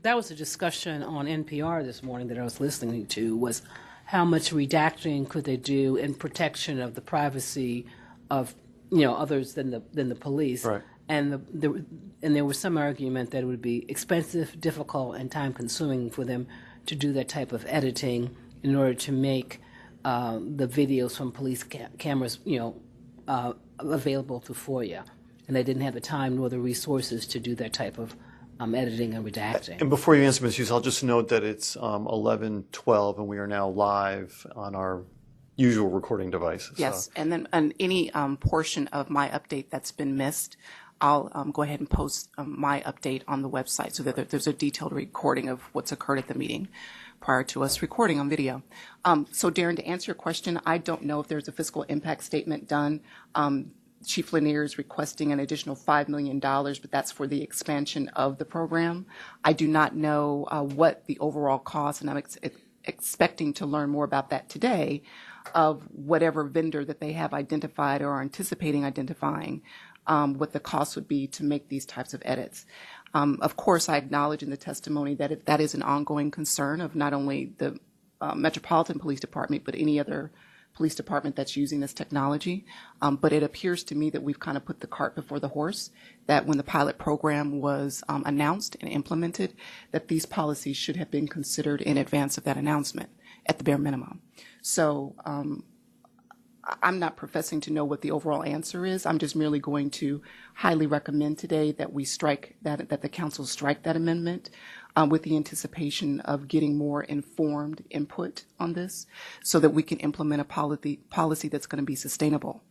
That was a discussion on NPR this morning that I was listening to, was how much redacting could they do in protection of the privacy of, others than the police. Right. And there was some argument that it would be expensive, difficult, and time-consuming for them to do that type of editing in order to make the videos from police cameras, available to FOIA. And they didn't have the time nor the resources to do that type of editing and redacting. And before you answer, Ms. Hughes, I'll just note that it's 11:12, and we are now live on our usual recording device. Yes, and then any portion of my update that's been missed, I'll go ahead and post my update on the website so that there's a detailed recording of what's occurred at the meeting prior to us recording on video. So, Darrin, to answer your question, I don't know if there's a fiscal impact statement done. Chief Lanier is requesting an additional $5 million, but that's for the expansion of the program. I do not know what the overall cost, and I'm expecting to learn more about that today, of whatever vendor that they have identified or are anticipating identifying, what the cost would be to make these types of edits. Of course, I acknowledge in the testimony that that is an ongoing concern of not only the Metropolitan Police Department, but any other police department that's using this technology. But it appears to me that we've kind of put the cart before the horse, that when the pilot program was announced and implemented, that these policies should have been considered in advance of that announcement at the bare minimum. So I'm not professing to know what the overall answer is. I'm just merely going to highly recommend today that we strike that the council strike that amendment with the anticipation of getting more informed input on this so that we can implement a policy that's going to be sustainable.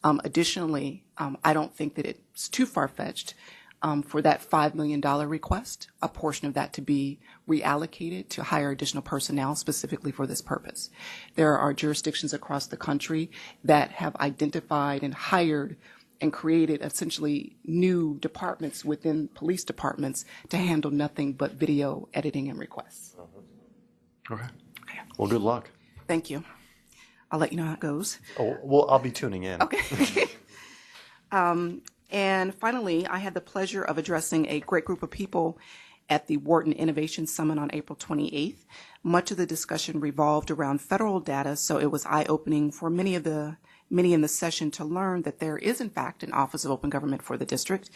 Additionally, I don't think that it's too far-fetched for that $5 million request, a portion of that to be reallocated to hire additional personnel specifically for this purpose. There are jurisdictions across the country that have identified and hired and created essentially new departments within police departments to handle nothing but video editing and requests. Okay. Well, good luck. Thank you. I'll let you know how it goes. Oh, well, I'll be tuning in. Okay. And finally, I had the pleasure of addressing a great group of people at the Wharton Innovation Summit on April 28th. Much of the discussion revolved around federal data, so it was eye-opening for many in the session to learn that there is, in fact, an Office of Open Government for the district,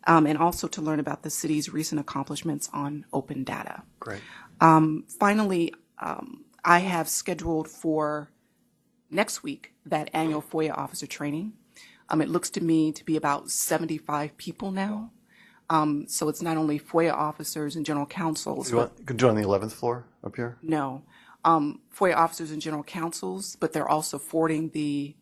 and also to learn about the city's recent accomplishments on open data. Great. Finally, I have scheduled for next week that annual FOIA officer training. It looks to me to be about 75 people now. So it's not only FOIA officers and general counsels. Could you on the 11th floor up here? No. FOIA officers and general counsels, but they're also forwarding the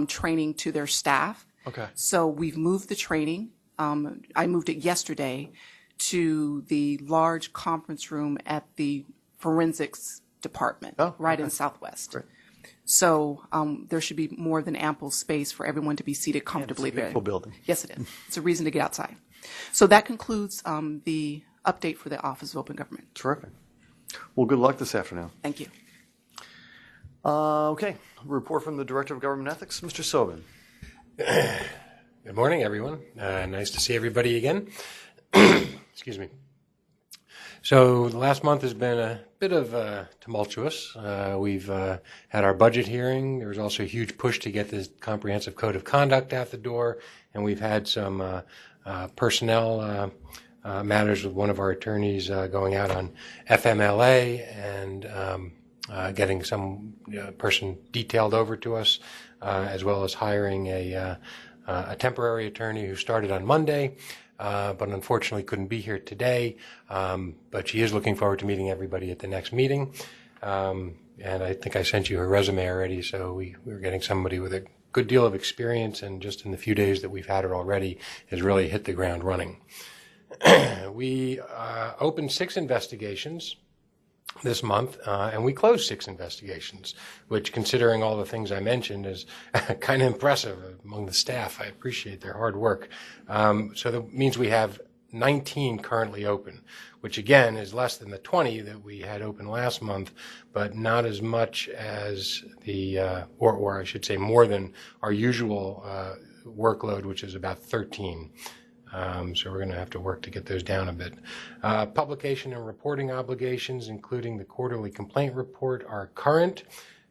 training to their staff. Okay. So we've moved the training. I moved it yesterday to the large conference room at the forensics department in Southwest. Great. So there should be more than ample space for everyone to be seated comfortably there. It's a beautiful building. Yes, it is. It's a reason to get outside. So that concludes the update for the Office of Open Government. Terrific. Well, good luck this afternoon. Thank you. Okay. Report from the Director of Government Ethics, Mr. Sobin. Good morning, everyone. Nice to see everybody again. Excuse me. So the last month has been a bit of tumultuous. We've had our budget hearing. There was also a huge push to get this comprehensive code of conduct out the door, and we've had some personnel matters with one of our attorneys going out on FMLA and getting some person detailed over to us, as well as hiring a temporary attorney who started on Monday. But unfortunately couldn't be here today. But she is looking forward to meeting everybody at the next meeting. And I think I sent you her resume already, so we're getting somebody with a good deal of experience, and just in the few days that we've had her already has really hit the ground running. We opened 6 investigations this month, and we closed 6 investigations, which, considering all the things I mentioned, is kind of impressive among the staff. I appreciate their hard work. So that means we have 19 currently open, which again is less than the 20 that we had open last month, but not as much as or I should say more than our usual workload, which is about 13 So we're going to have to work to get those down a bit. Publication and reporting obligations, including the quarterly complaint report, are current.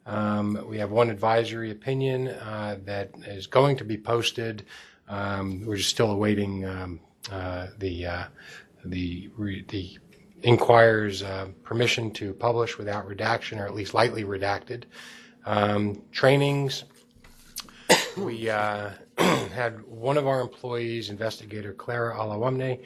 We have one advisory opinion that is going to be posted. We're just still awaiting the Inquirer's permission to publish without redaction, or at least lightly redacted. Trainings. We had one of our employees, investigator Clara Alawamne,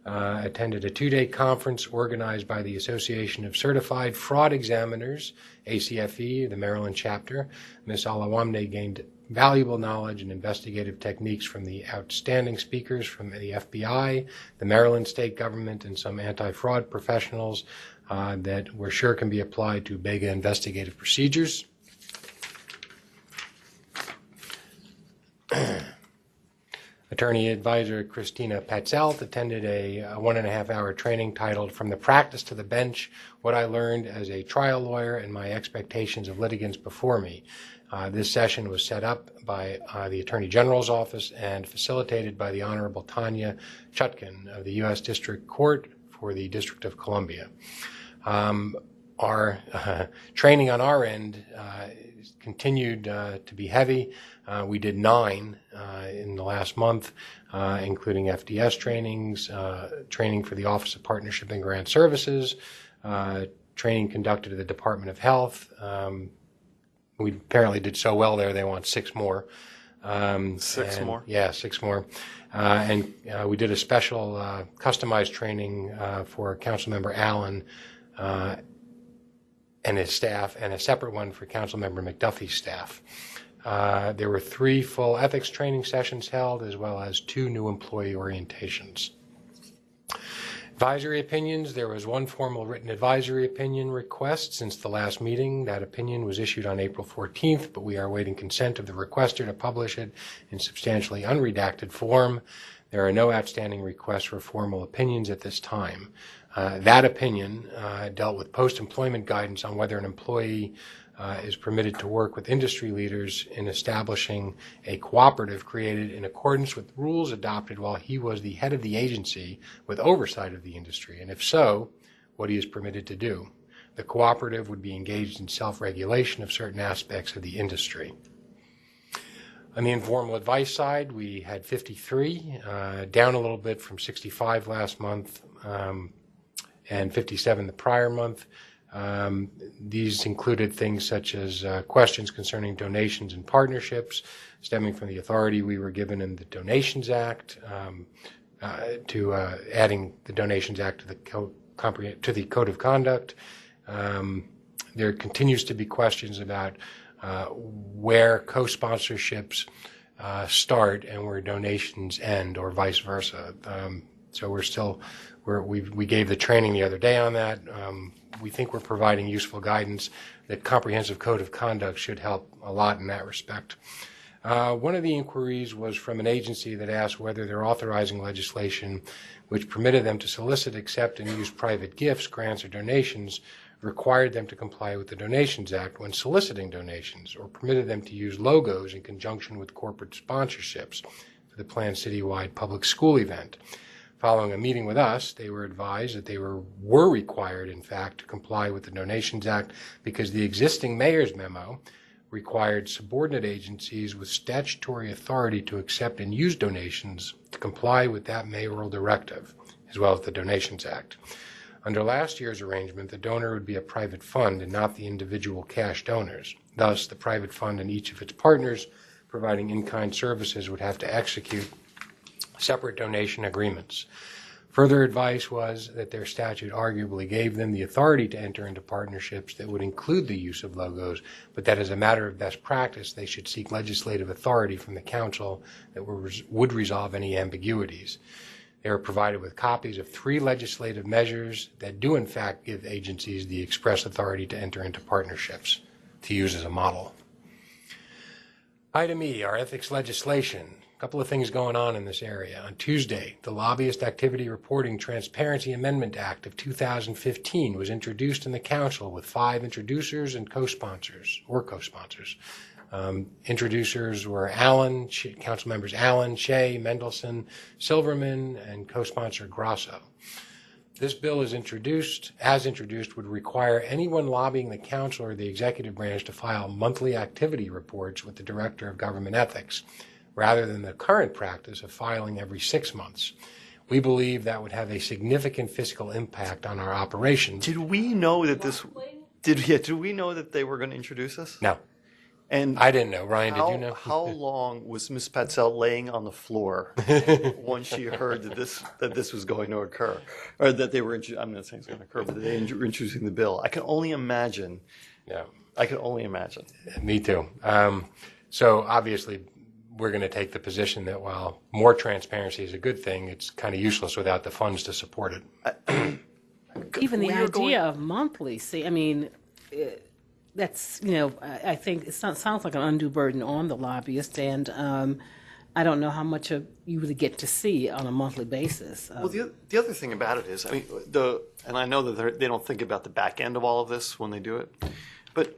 attended a 2-day conference organized by the Association of Certified Fraud Examiners, ACFE, the Maryland chapter. Ms. Alawamne gained valuable knowledge and investigative techniques from the outstanding speakers from the FBI, the Maryland state government, and some anti-fraud professionals that we're sure can be applied to BEGA investigative procedures. Attorney advisor Christina Patzelt attended a 1.5-hour training titled From the Practice to the Bench, What I Learned as a Trial Lawyer and My Expectations of Litigants Before Me. This session was set up by the Attorney General's Office and facilitated by the Honorable Tanya Chutkin of the U.S. District Court for the District of Columbia. Our training on our end continued to be heavy. We did 9 in the last month, including FDS trainings, training for the Office of Partnership and Grant Services, training conducted at the Department of Health. We apparently did so well there, they want 6 more. 6 more? Yeah, 6 more. And we did a special customized training for Councilmember Allen and his staff, and a separate one for Councilmember McDuffie's staff. There were 3 full ethics training sessions held, as well as 2 new employee orientations. Advisory opinions. There was 1 formal written advisory opinion request since the last meeting. That opinion was issued on April 14th, but we are awaiting consent of the requester to publish it in substantially unredacted form. There are no outstanding requests for formal opinions at this time. That opinion dealt with post-employment guidance on whether an employee is permitted to work with industry leaders in establishing a cooperative created in accordance with rules adopted while he was the head of the agency with oversight of the industry, and if so, what he is permitted to do. The cooperative would be engaged in self-regulation of certain aspects of the industry. On the informal advice side, we had 53, down a little bit from 65 last month, and 57 the prior month. These included things such as questions concerning donations and partnerships, stemming from the authority we were given in the Donations Act, to adding the Donations Act to the Code of Conduct. There continues to be questions about where co-sponsorships start and where donations end, or vice versa. So we gave the training the other day on that. We think we're providing useful guidance. The comprehensive code of conduct should help a lot in that respect. One of the inquiries was from an agency that asked whether they're authorizing legislation which permitted them to solicit, accept, and use private gifts, grants, or donations, required them to comply with the Donations Act when soliciting donations, or permitted them to use logos in conjunction with corporate sponsorships for the planned citywide public school event. Following a meeting with us, they were advised that they were required, in fact, to comply with the Donations Act because the existing mayor's memo required subordinate agencies with statutory authority to accept and use donations to comply with that mayoral directive, as well as the Donations Act. Under last year's arrangement, the donor would be a private fund and not the individual cash donors. Thus, the private fund and each of its partners providing in-kind services would have to execute separate donation agreements. Further advice was that their statute arguably gave them the authority to enter into partnerships that would include the use of logos, but that as a matter of best practice, they should seek legislative authority from the council that would resolve any ambiguities. They were provided with copies of 3 legislative measures that do in fact give agencies the express authority to enter into partnerships, to use as a model. Item E, our ethics legislation. A couple of things going on in this area. On Tuesday, the Lobbyist Activity Reporting Transparency Amendment Act of 2015 was introduced in the Council with 5 introducers and co-sponsors, or co-sponsors. Introducers were Allen, council members Allen, Shea, Mendelson, Silverman, and co-sponsor Grosso. This bill is introduced, would require anyone lobbying the council or the executive branch to file monthly activity reports with the Director of Government Ethics, rather than the current practice of filing every 6 months. We believe that would have a significant fiscal impact on our operations. Did we know that did we know that they were going to introduce this? No, And I didn't know. Ryan, did you know? How long was Ms. Patzell laying on the floor once she heard that this was going to occur, or that they were? I'm not saying it's going to occur, but that they were introducing the bill. I can only imagine. Yeah. I can only imagine. Me too. So obviously, we're going to take the position that while more transparency is a good thing, it's kind of useless without the funds to support it. Even the idea of monthly, see, I mean, that's, I think it sounds like an undue burden on the lobbyist, and I don't know how much you really get to see on a monthly basis. Well, the other thing about it is, I mean, and I know that they don't think about the back end of all of this when they do it, but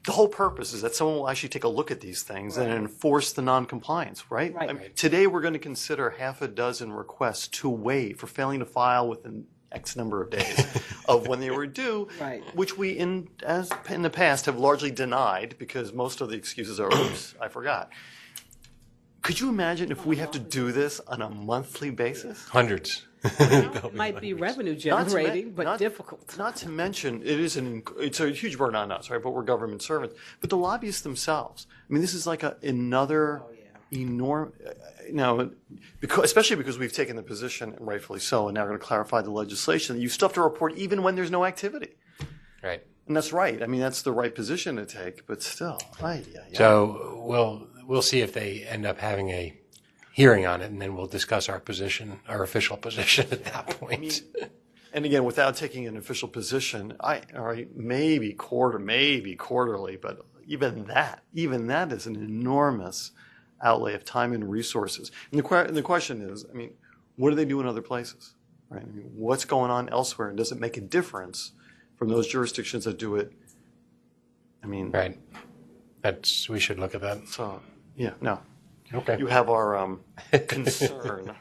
the whole purpose is that someone will actually take a look at these things and enforce the non-compliance, right? Right. I mean, today we're going to consider half a dozen requests to waive for failing to file within X number of days of when they were due, Right. which we, as in the past, have largely denied because most of the excuses are, oops, I forgot. Could you imagine if we have to do this on a monthly basis? Hundreds. It might be revenue generating, but difficult. Not to mention, it's a huge burden on us, right? But we're government servants. But the lobbyists themselves, I mean, this is like another enormous, especially because we've taken the position, and rightfully so, and now we're going to clarify the legislation, that you still have to report even when there's no activity. Right. And that's right. I mean, that's the right position to take, but still. So we'll see if they end up having a hearing on it, and then we'll discuss our position, our official position at that point. I mean, and again, without taking an official position, maybe quarterly, but even that is an enormous outlay of time and resources. And the question is, I mean, what do they do in other places? Right? I mean, what's going on elsewhere, and does it make a difference from those jurisdictions that do it? I mean, right. We should look at that. So, yeah, no. Okay. You have our concern.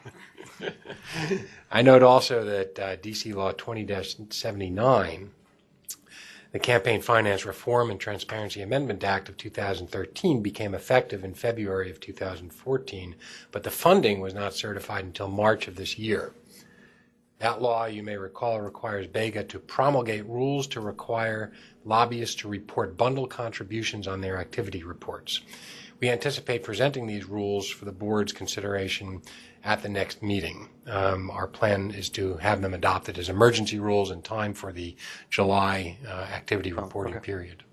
I note also that D.C. Law 20-79, the Campaign Finance Reform and Transparency Amendment Act of 2013, became effective in February of 2014, but the funding was not certified until March of this year. That law, you may recall, requires BEGA to promulgate rules to require lobbyists to report bundle contributions on their activity reports. We anticipate presenting these rules for the board's consideration at the next meeting. Our plan is to have them adopted as emergency rules in time for the July activity reporting period.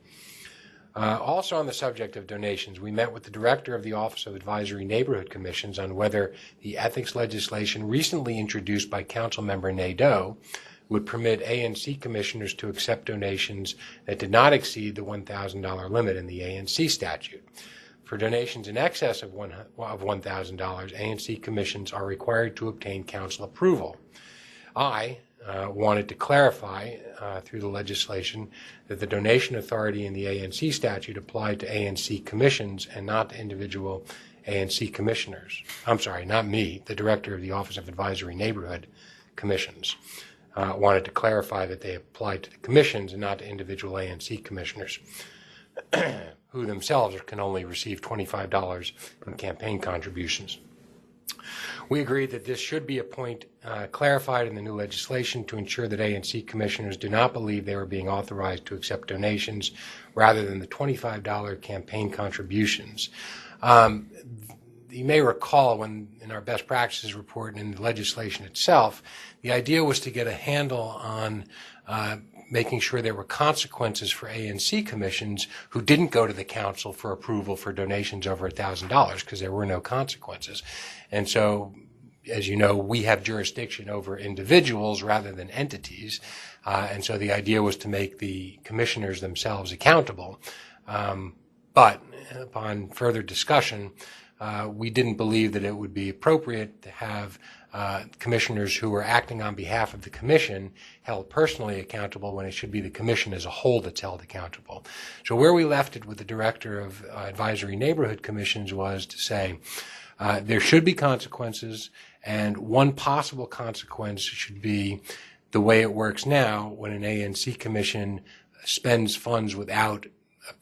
Also on the subject of donations, we met with the director of the Office of Advisory Neighborhood Commissions on whether the ethics legislation recently introduced by Councilmember Nadeau would permit ANC commissioners to accept donations that did not exceed the $1,000 limit in the ANC statute. For donations in excess of $1,000, ANC commissions are required to obtain council approval. I wanted to clarify through the legislation that the donation authority in the ANC statute applied to ANC commissions and not to individual ANC commissioners. I'm sorry, not me, the director of the Office of Advisory Neighborhood Commissions. Wanted to clarify that they applied to the commissions and not to individual ANC commissioners who themselves can only receive $25 in campaign contributions. We agreed that this should be a point clarified in the new legislation to ensure that ANC commissioners do not believe they were being authorized to accept donations rather than the $25 campaign contributions. You may recall when in our best practices report and in the legislation itself, the idea was to get a handle on making sure there were consequences for ANC commissions who didn't go to the council for approval for donations over $1,000 because there were no consequences. And so, as you know, we have jurisdiction over individuals rather than entities. And so the idea was to make the commissioners themselves accountable. But upon further discussion, we didn't believe that it would be appropriate to have commissioners who were acting on behalf of the commission held personally accountable when it should be the commission as a whole that's held accountable. So where we left it with the director of advisory neighborhood commissions was to say there should be consequences, and one possible consequence should be the way it works now when an ANC commission spends funds without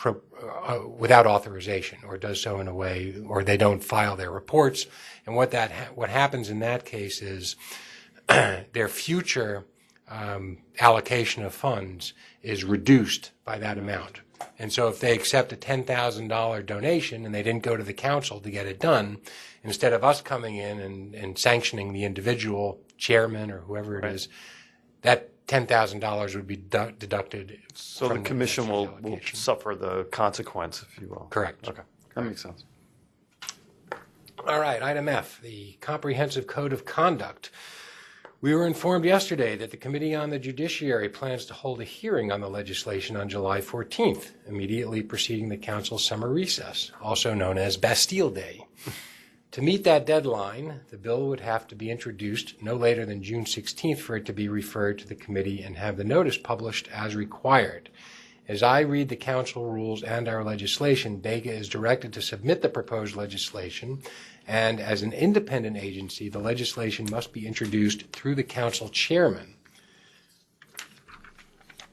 authorization, or does so in a way, or they don't file their reports. And what happens in that case is their future allocation of funds is reduced by that amount. And so if they accept a $10,000 donation and they didn't go to the council to get it done, instead of us coming in and sanctioning the individual chairman or whoever it is, that $10,000 would be deducted. So the commission will suffer the consequence, if you will. Correct. Okay, that makes sense. All right, item F, the Comprehensive Code of Conduct. We were informed yesterday that the Committee on the Judiciary plans to hold a hearing on the legislation on July 14th, immediately preceding the Council's summer recess, also known as Bastille Day. To meet that deadline, the bill would have to be introduced no later than June 16th for it to be referred to the committee and have the notice published as required. As I read the Council rules and our legislation, BEGA is directed to submit the proposed legislation, and as an independent agency, the legislation must be introduced through the Council chairman.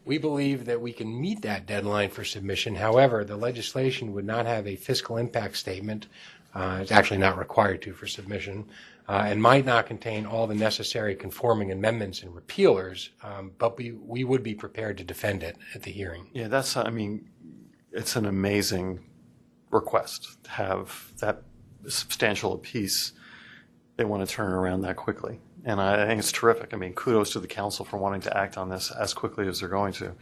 We believe that we can meet that deadline for submission. However, the legislation would not have a fiscal impact statement. It's actually not required to for submission, and might not contain all the necessary conforming amendments and repealers, but we would be prepared to defend it at the hearing. Yeah, I mean, it's an amazing request to have that substantial a piece. They want to turn around that quickly. And I think it's terrific. I mean, kudos to the council for wanting to act on this as quickly as they're going to.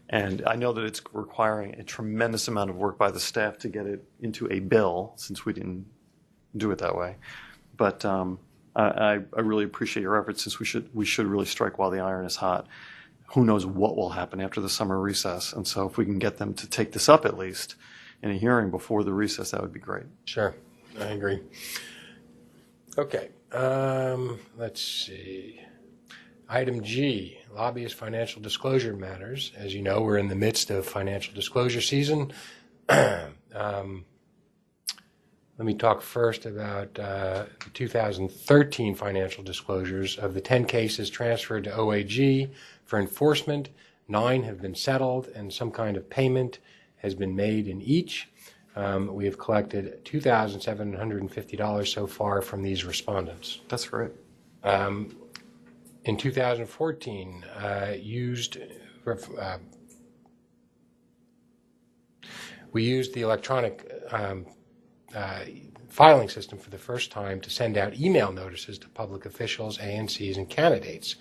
And I know that it's requiring a tremendous amount of work by the staff to get it into a bill, since we didn't do it that way. But I really appreciate your efforts, since we should really strike while the iron is hot. Who knows what will happen after the summer recess? And so if we can get them to take this up at least in a hearing before the recess, that would be great. Sure, I agree. Okay, let's see. Item G, lobbyist financial disclosure matters. As you know, we're in the midst of financial disclosure season. Let me talk first about the 2013 financial disclosures. Of the 10 cases transferred to OAG for enforcement, 9 have been settled and some kind of payment has been made in each. We have collected $2,750 so far from these respondents. That's great. In 2014, we used the electronic filing system for the first time to send out email notices to public officials, ANCs, and candidates.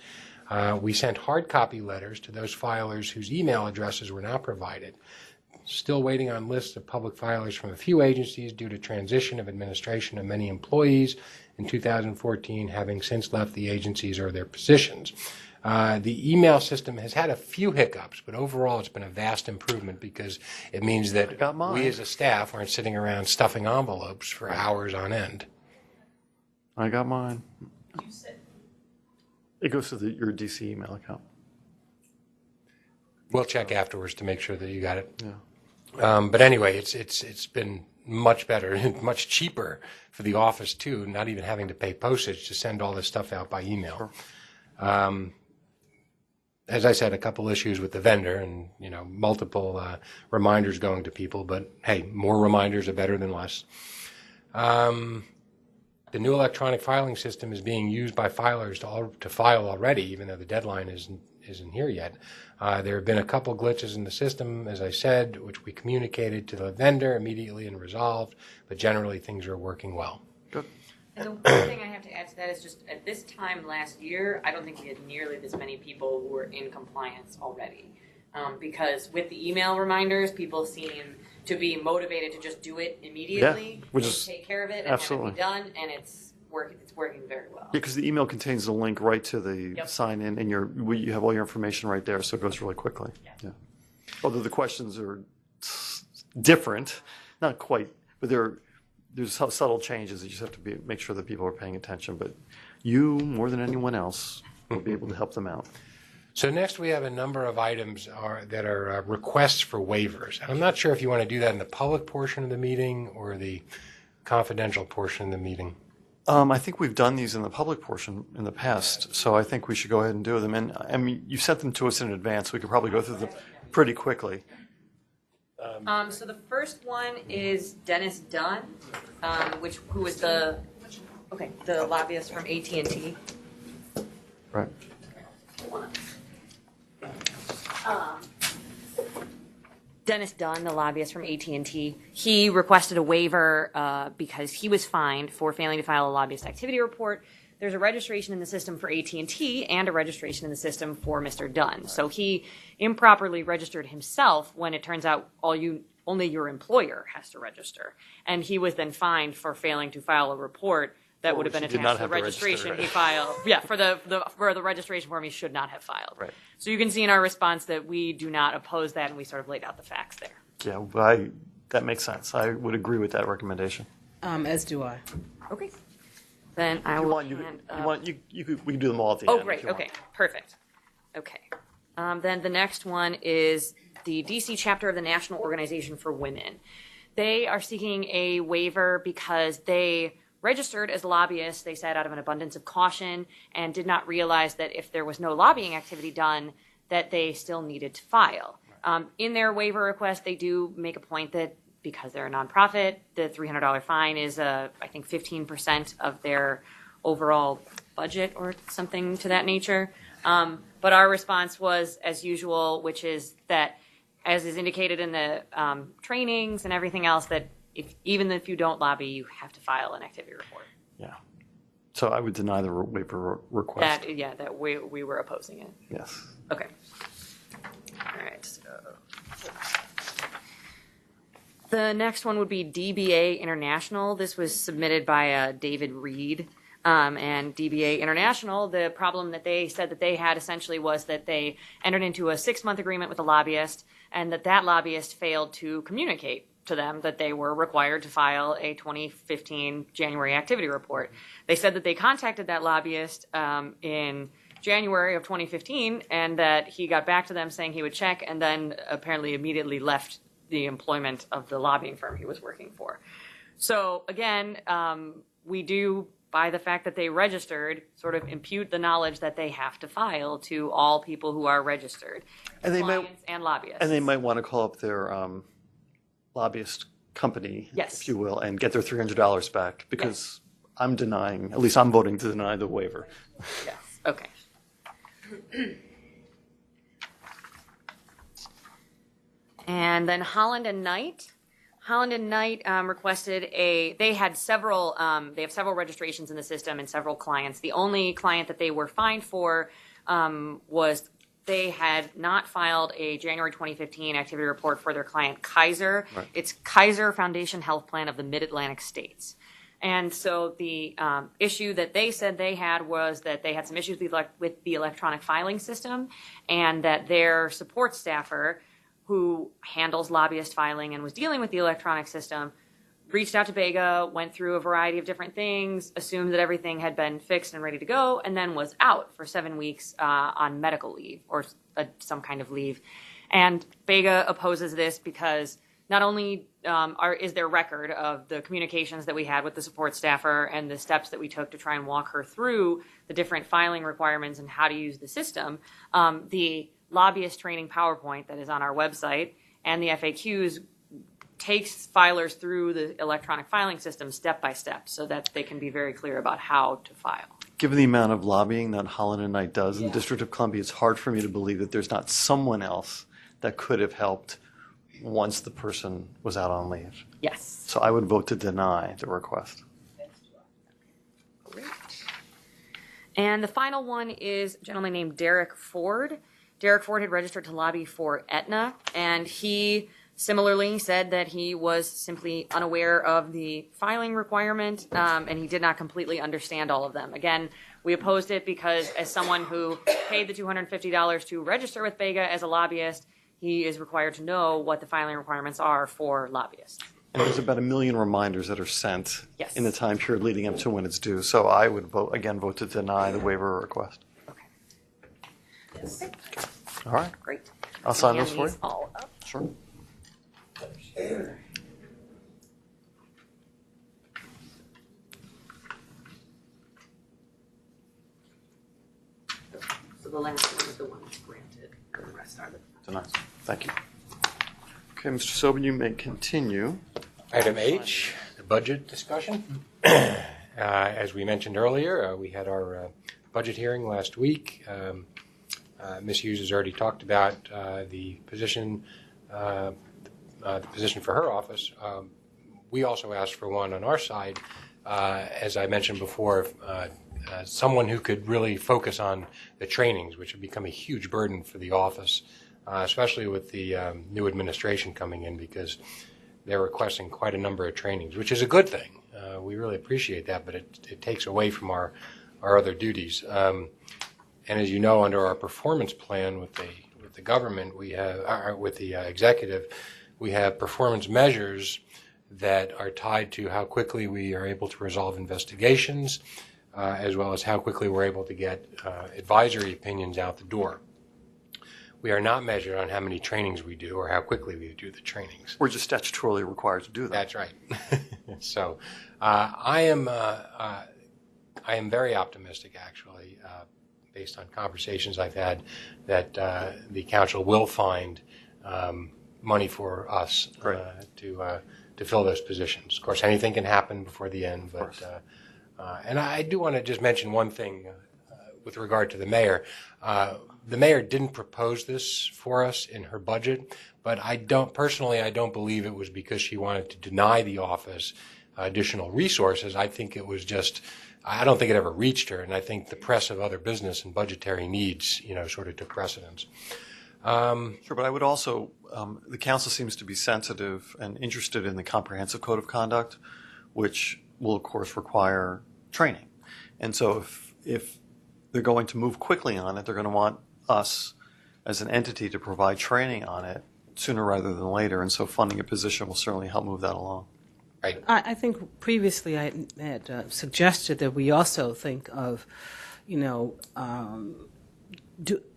We sent hard copy letters to those filers whose email addresses were not provided. Still waiting on lists of public filers from a few agencies due to transition of administration of many employees in 2014, having since left the agencies or their positions. The email system has had a few hiccups, but overall it's been a vast improvement, because it means that we as a staff aren't sitting around stuffing envelopes for hours on end. I got mine. It goes to your DC email account. We'll check afterwards to make sure that you got it. Yeah. But anyway, it's been much better and much cheaper for the office too, not even having to pay postage to send all this stuff out by email. Sure. As I said, a couple issues with the vendor, and multiple reminders going to people. But hey, more reminders are better than less. The new electronic filing system is being used by filers to file already, even though the deadline isn't here yet. There have been a couple glitches in the system, as I said, which we communicated to the vendor immediately and resolved, but generally things are working well. Good. And the one thing I have to add to that is just at this time last year, I don't think we had nearly this many people who were in compliance already. Because with the email reminders, people seem to be motivated to just do it immediately, which is take care of it, and absolutely have it be done, and it's working very well. Yeah, because the email contains the link right to the sign in, and you have all your information right there, so it goes really quickly. Yeah. Although the questions are different, not quite, but they're there's subtle changes that you just have to make sure that people are paying attention. But you, more than anyone else, will be able to help them out. So next we have a number of items that are requests for waivers. And I'm not sure if you want to do that in the public portion of the meeting or the confidential portion of the meeting. I think we've done these in the public portion in the past, so I think we should go ahead and do them. And I mean, you sent them to us in advance. We could probably go through them pretty quickly. So the first one is Dennis Dunn, who was the lobbyist from AT&T. Right. Dennis Dunn, the lobbyist from AT&T, he requested a waiver because he was fined for failing to file a lobbyist activity report. There's a registration in the system for AT&T and a registration in the system for Mr. Dunn. So he improperly registered himself when it turns out only your employer has to register. And he was then fined for failing to file a report that would have been attached to the registration he filed. Yeah, for the registration form he should not have filed. Right. So you can see in our response that we do not oppose that, and we sort of laid out the facts there. Yeah, but that makes sense. I would agree with that recommendation. As do I. Okay. Then I will hand up. We can do them all at the end. Oh, great. if you Okay. want. Perfect. Okay. Then the next one is the DC chapter of the National Organization for Women. They are seeking a waiver because they registered as lobbyists, they said, out of an abundance of caution, and did not realize that if there was no lobbying activity done, that they still needed to file. In their waiver request, they do make a point that because they're a nonprofit, the $300 fine is, I think, 15% of their overall budget or something to that nature. But our response was, as usual, which is that, as is indicated in the trainings and everything else, that even if you don't lobby, you have to file an activity report. Yeah. So I would deny the waiver request. That we were opposing it. Yes. Okay. All right. So the next one would be DBA International. This was submitted by David Reed. And DBA International, the problem that they said that they had essentially was that they entered into a 6-month agreement with a lobbyist, and that lobbyist failed to communicate to them that they were required to file a 2015 January activity report. They said that they contacted that lobbyist in January of 2015, and that he got back to them saying he would check, and then apparently immediately left the employment of the lobbying firm he was working for. So again, we do, by the fact that they registered, sort of impute the knowledge that they have to file to all people who are registered, And they clients and lobbyists. And they might want to call up their lobbyist company, Yes. if you will, and get their $300 back, because I'm voting to deny the waiver. Yes. Okay. And then Holland and Knight. Holland and Knight requested they have several registrations in the system and several clients. The only client that they were fined for was they had not filed a January 2015 activity report for their client Kaiser. Right. It's Kaiser Foundation Health Plan of the Mid-Atlantic States. And so the issue that they said they had was that they had some issues with the electronic filing system, and that their support staffer, who handles lobbyist filing and was dealing with the electronic system, reached out to BEGA, went through a variety of different things, assumed that everything had been fixed and ready to go, and then was out for 7 weeks on medical leave or some kind of leave. And BEGA opposes this because not only is there record of the communications that we had with the support staffer and the steps that we took to try and walk her through the different filing requirements and how to use the system, the lobbyist training PowerPoint that is on our website and the FAQs takes filers through the electronic filing system step by step so that they can be very clear about how to file. Given the amount of lobbying that Holland and Knight does in the District of Columbia, it's hard for me to believe that there's not someone else that could have helped once the person was out on leave. Yes. So I would vote to deny the request. Great. And the final one is a gentleman named Derek Ford. Derek Ford had registered to lobby for Aetna, and he similarly said that he was simply unaware of the filing requirement, and he did not completely understand all of them. Again, we opposed it because as someone who paid the $250 to register with BEGA as a lobbyist, he is required to know what the filing requirements are for lobbyists. And there's about 1 million reminders that are sent Yes. in the time period leading up to when it's due. So I would vote to deny the waiver request. Okay. Yes. All right. Great. I'll sign Hand those for you. these all up. Sure. So the last one is the one that's granted. The rest are the. Denies. Thank you. Okay, Mr. Sobin, you may continue. Item H, the budget discussion. As we mentioned earlier, we had our budget hearing last week. Ms. Hughes has already talked about the position for her office. We also asked for one on our side, as I mentioned before, someone who could really focus on the trainings, which have become a huge burden for the office, especially with the new administration coming in, because they're requesting quite a number of trainings, which is a good thing. We really appreciate that, but it takes away from our other duties. And as you know, under our performance plan with the government, we have with the executive, we have performance measures that are tied to how quickly we are able to resolve investigations, as well as how quickly we're able to get advisory opinions out the door. We are not measured on how many trainings we do or how quickly we do the trainings. We're just statutorily required to do that. That's right. So I am very optimistic, actually, based on conversations I've had, that the council will find money for us to fill those positions. Of course, anything can happen before the end, but and I do want to just mention one thing with regard to the mayor. The mayor didn't propose this for us in her budget, but I don't believe it was because she wanted to deny the office additional resources. I think it was just, I don't think it ever reached her, and I think the press of other business and budgetary needs, sort of took precedence. Sure, but I would also, the council seems to be sensitive and interested in the comprehensive code of conduct, which will, of course, require training. And so if they're going to move quickly on it, they're going to want us as an entity to provide training on it sooner rather than later. And so funding a position will certainly help move that along. Right. I think previously I had suggested that we also think of,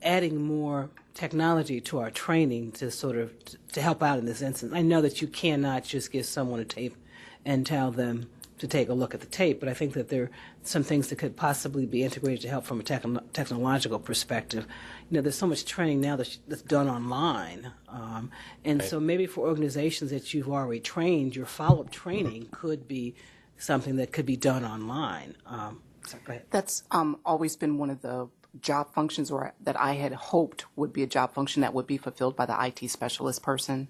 adding more technology to our training to sort of to help out in this instance. I know that you cannot just give someone a tape and tell them to take a look at the tape, but I think that there are some things that could possibly be integrated to help from a technological perspective. There's so much training now that's done online, and right. So maybe for organizations that you've already trained, your follow-up training could be something that could be done online. So go ahead. That's always been one of the job functions that I had hoped would be a job function that would be fulfilled by the IT specialist person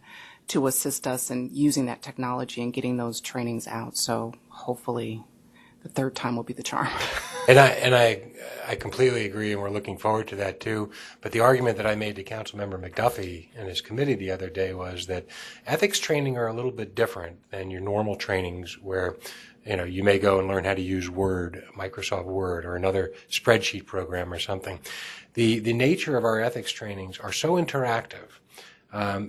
to assist us in using that technology and getting those trainings out. So hopefully the third time will be the charm. And I completely agree, and we're looking forward to that too. But the argument that I made to Councilmember McDuffie and his committee the other day was that ethics training are a little bit different than your normal trainings where you may go and learn how to use Word, Microsoft Word, or another spreadsheet program or something. The nature of our ethics trainings are so interactive.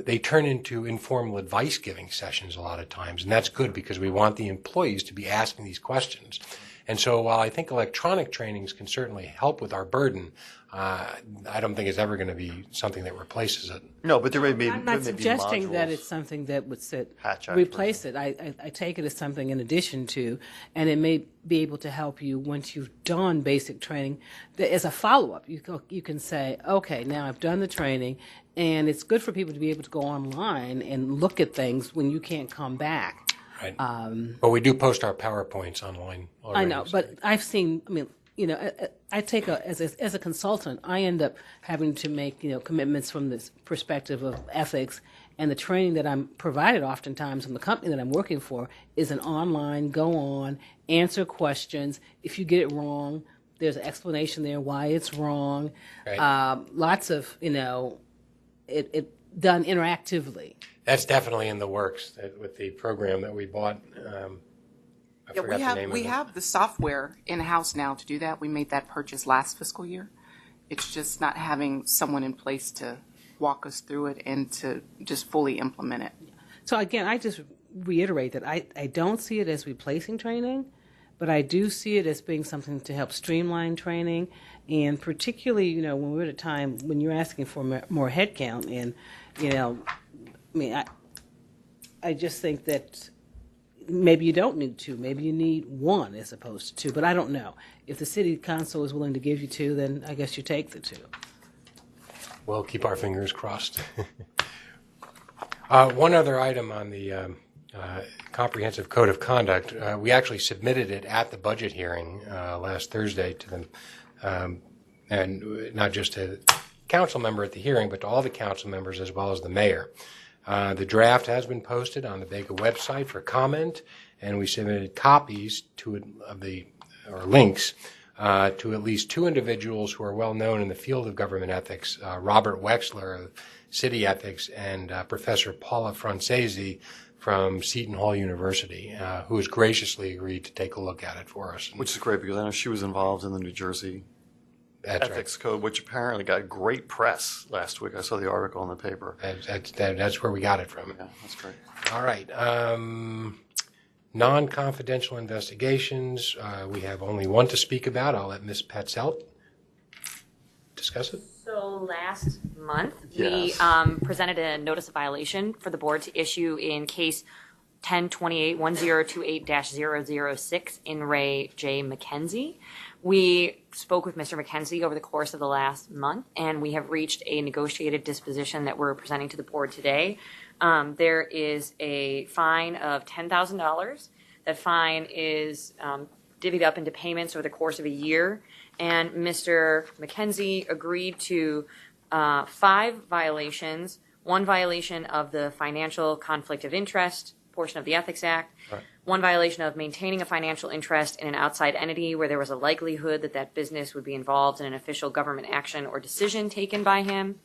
They turn into informal advice-giving sessions a lot of times, and that's good because we want the employees to be asking these questions. And so while I think electronic trainings can certainly help with our burden, I don't think it's ever going to be something that replaces it. No, but there may be I'm not suggesting that modules. it's something that would Hatch replace it. I take it as something in addition to, and it may be able to help you once you've done basic training. As a follow-up, you can say, okay, now I've done the training, and it's good for people to be able to go online and look at things when you can't come back. Right. But we do post our PowerPoints online already. I know, but I've seen, I take as a consultant, I end up having to make, commitments from this perspective of ethics, and the training that I'm provided oftentimes from the company that I'm working for is an online, go on, answer questions. If you get it wrong, there's an explanation there why it's wrong. Right. Lots of, it done interactively. That's definitely in the works with the program that we bought. I forgot the name of it. We have the software in-house now to do that. We made that purchase last fiscal year. It's just not having someone in place to walk us through it and to just fully implement it. So again, I just reiterate that I don't see it as replacing training, but I do see it as being something to help streamline training, and particularly, when we're at a time when you're asking for more headcount, and, I just think that maybe you don't need two, maybe you need one as opposed to two, but I don't know. If the city council is willing to give you two, then I guess you take the two. We'll keep our fingers crossed. One other item on the comprehensive code of conduct. We actually submitted it at the budget hearing last Thursday to them, and not just to the council member at the hearing, but to all the council members as well as the mayor. The draft has been posted on the BEGA website for comment, and we submitted copies links to at least two individuals who are well known in the field of government ethics, Robert Wexler of City Ethics and Professor Paula Francesi from Seton Hall University, who has graciously agreed to take a look at it for us. Which is great because I know she was involved in the New Jersey Ethics Code, which apparently got great press last week. I saw the article in the paper. That's where we got it from. Yeah, that's great. All right. Non-confidential investigations. We have only one to speak about. I'll let Ms. Patzelt discuss it. So last month, Yes. we presented a notice of violation for the board to issue in case 1028-1028-006 in Ray J. McKenzie. We spoke with Mr. McKenzie over the course of the last month, and we have reached a negotiated disposition that we're presenting to the board today. There is a fine of $10,000. That fine is divvied up into payments over the course of a year, and Mr. McKenzie agreed to 5 violations, 1 violation of the financial conflict of interest portion of the Ethics Act, Right. 1 violation of maintaining a financial interest in an outside entity where there was a likelihood that that business would be involved in an official government action or decision taken by him,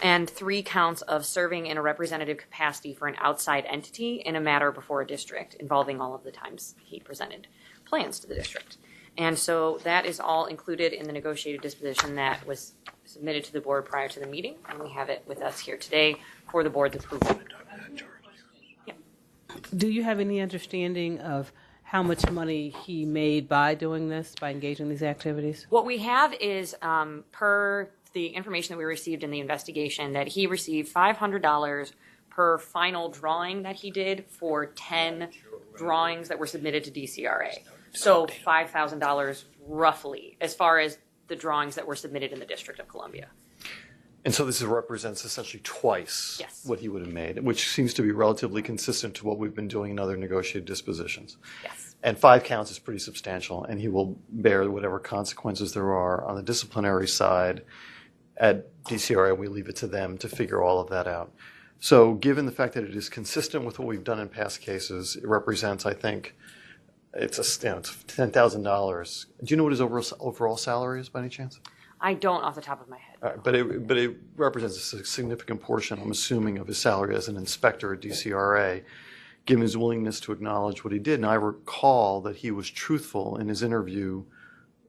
and 3 counts of serving in a representative capacity for an outside entity in a matter before a district, involving all of the times he presented plans to the district. And so that is all included in the negotiated disposition that was submitted to the board prior to the meeting, and we have it with us here today for the board's approval. Do you have any understanding of how much money he made by doing this, by engaging in these activities? What we have is, per the information that we received in the investigation, that he received $500 per final drawing that he did for 10 drawings that were submitted to DCRA. So $5,000 roughly, as far as the drawings that were submitted in the District of Columbia. And so this represents essentially twice Yes. what he would have made, which seems to be relatively consistent to what we've been doing in other negotiated dispositions. Yes. And 5 counts is pretty substantial, and he will bear whatever consequences there are on the disciplinary side. At DCRA, we leave it to them to figure all of that out. So given the fact that it is consistent with what we've done in past cases, it represents, I think, it's $10,000. Do you know what his overall salary is by any chance? I don't off the top of my head. All right, but it represents a significant portion, I'm assuming, of his salary as an inspector at DCRA, given his willingness to acknowledge what he did. And I recall that he was truthful in his interview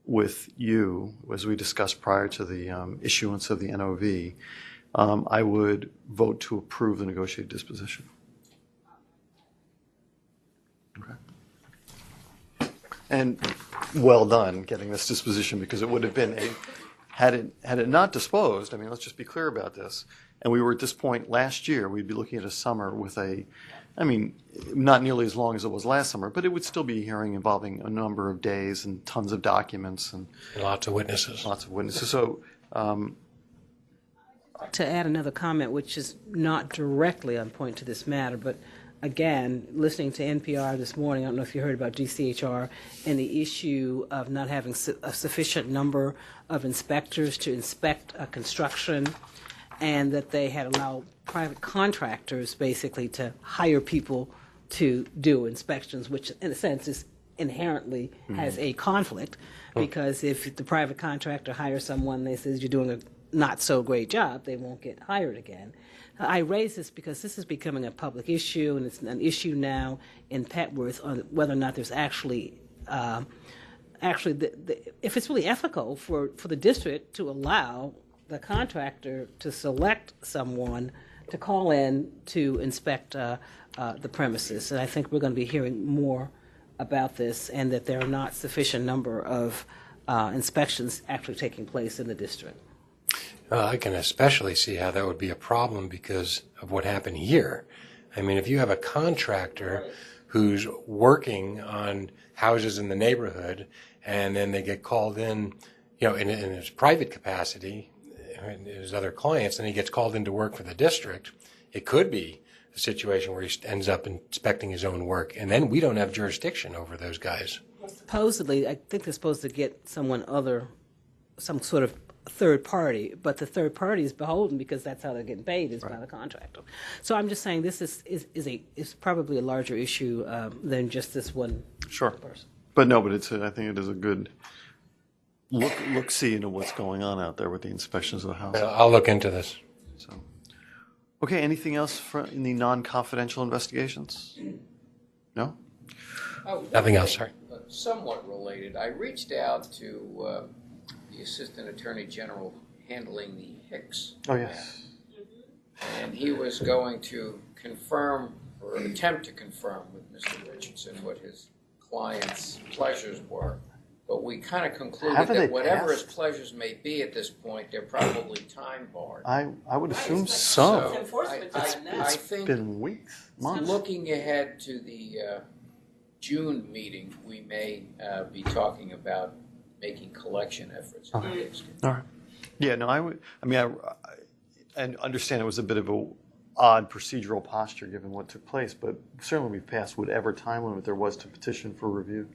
with you, as we discussed prior to the issuance of the NOV. I would vote to approve the negotiated disposition. Okay. And well done getting this disposition, because it would have been had it not disposed, I mean, let's just be clear about this, and we were at this point last year, we'd be looking at a summer with not nearly as long as it was last summer, but it would still be a hearing involving a number of days and tons of documents and Lots of witnesses. So, To add another comment, which is not directly on point to this matter, but again, listening to NPR this morning, I don't know if you heard about DCHR and the issue of not having a sufficient number of inspectors to inspect a construction, and that they had allowed private contractors basically to hire people to do inspections, which in a sense is inherently has a conflict, because if the private contractor hires someone, they says you're doing a not so great job, they won't get hired again. I raise this because this is becoming a public issue, and it's an issue now in Petworth on whether or not there's actually if it's really ethical for the district to allow the contractor to select someone to call in to inspect the premises. And I think we're going to be hearing more about this, and that there are not sufficient number of inspections actually taking place in the district. I can especially see how that would be a problem because of what happened here. I mean, if you have a contractor who's working on houses in the neighborhood and then they get called in, in his private capacity, and his other clients, and he gets called in to work for the district, it could be a situation where he ends up inspecting his own work, and then we don't have jurisdiction over those guys. Supposedly, I think they're supposed to get some sort of third party, but the third party is beholden because that's how they're getting paid is by the contractor. So I'm just saying this is probably a larger issue than just this one person. But I think it is a good look-see into what's going on out there with the inspections of the house. I'll look into this. So, okay, anything else in the non-confidential investigations? No? Nothing else, sorry. Somewhat related. I reached out to the Assistant Attorney General handling the Hicks. Oh, yes. And he was going to confirm, or attempt to confirm with Mr. Richardson what his client's pleasures were. But we kind of concluded that whatever his pleasures may be at this point, they're probably time barred. I would assume so. I think Been weeks, months. looking ahead to the June meeting, we may be talking about making collection efforts. All right. Yeah, no, I understand it was a bit of a odd procedural posture given what took place, but certainly we've passed whatever time limit there was to petition for review.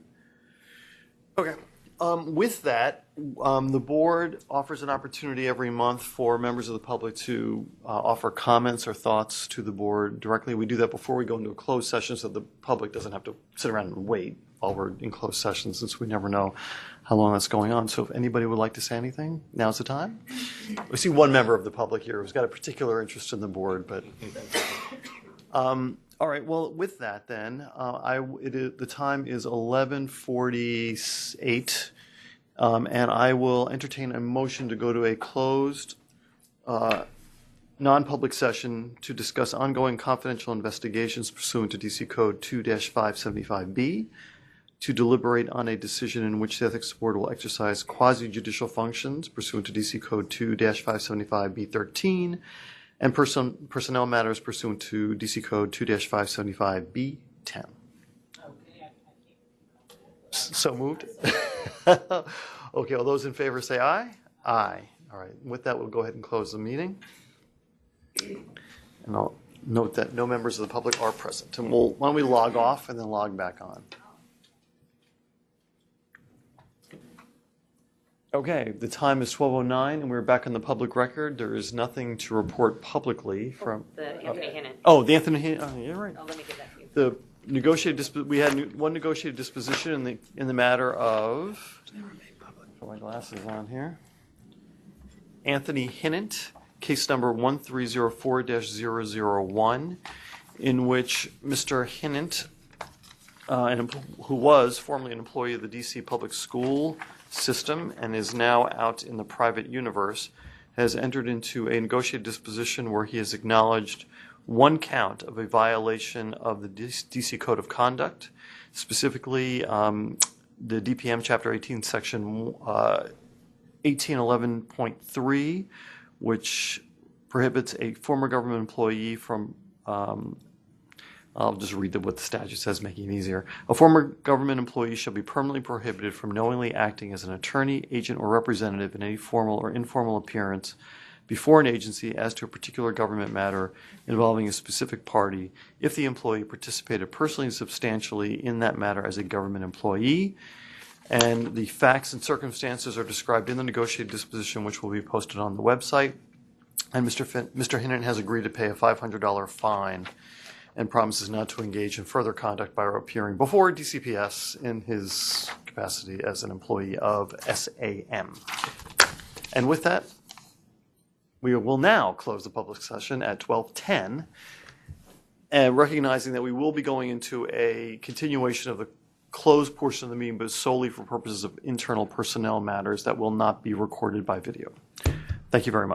Okay. With that, the board offers an opportunity every month for members of the public to offer comments or thoughts to the board directly. We do that before we go into a closed session so the public doesn't have to sit around and wait while we're in closed session, since we never know how long that's going on. So if anybody would like to say anything, now's the time. We see one member of the public here who's got a particular interest in the board, but all right. Well, with that, then, the time is 11:48, and I will entertain a motion to go to a closed, non-public session to discuss ongoing confidential investigations pursuant to DC Code 2-575B, to deliberate on a decision in which the Ethics Board will exercise quasi-judicial functions pursuant to DC Code 2-575B13, and personnel matters pursuant to DC Code 2-575B10. So moved? Okay, all those in favor say aye. Aye. All right. With that, we'll go ahead and close the meeting. And I'll note that no members of the public are present. And why don't we log off and then log back on? Okay, the time is 12:09, and we're back on the public record. There is nothing to report publicly from The Anthony Hinnon. Oh, the Anthony Hinnon. Oh, you're right. Oh, let me give that to you. The we had one negotiated disposition in the matter of. Put my glasses on here. Anthony Hinnon, case number 1304-001, in which Mr. Hinnon, who was formerly an employee of the DC Public School system and is now out in the private universe, has entered into a negotiated disposition where he has acknowledged one count of a violation of the DC Code of Conduct, specifically the DPM Chapter 18, Section 1811.3, which prohibits a former government employee from I'll just read what the statute says, making it easier. A former government employee shall be permanently prohibited from knowingly acting as an attorney, agent, or representative in any formal or informal appearance before an agency as to a particular government matter involving a specific party if the employee participated personally and substantially in that matter as a government employee. And the facts and circumstances are described in the negotiated disposition, which will be posted on the website. And Mr. Hinnon has agreed to pay a $500 fine and promises not to engage in further conduct by appearing before DCPS in his capacity as an employee of SAM. And with that, we will now close the public session at 12:10, and recognizing that we will be going into a continuation of the closed portion of the meeting, but solely for purposes of internal personnel matters that will not be recorded by video. Thank you very much.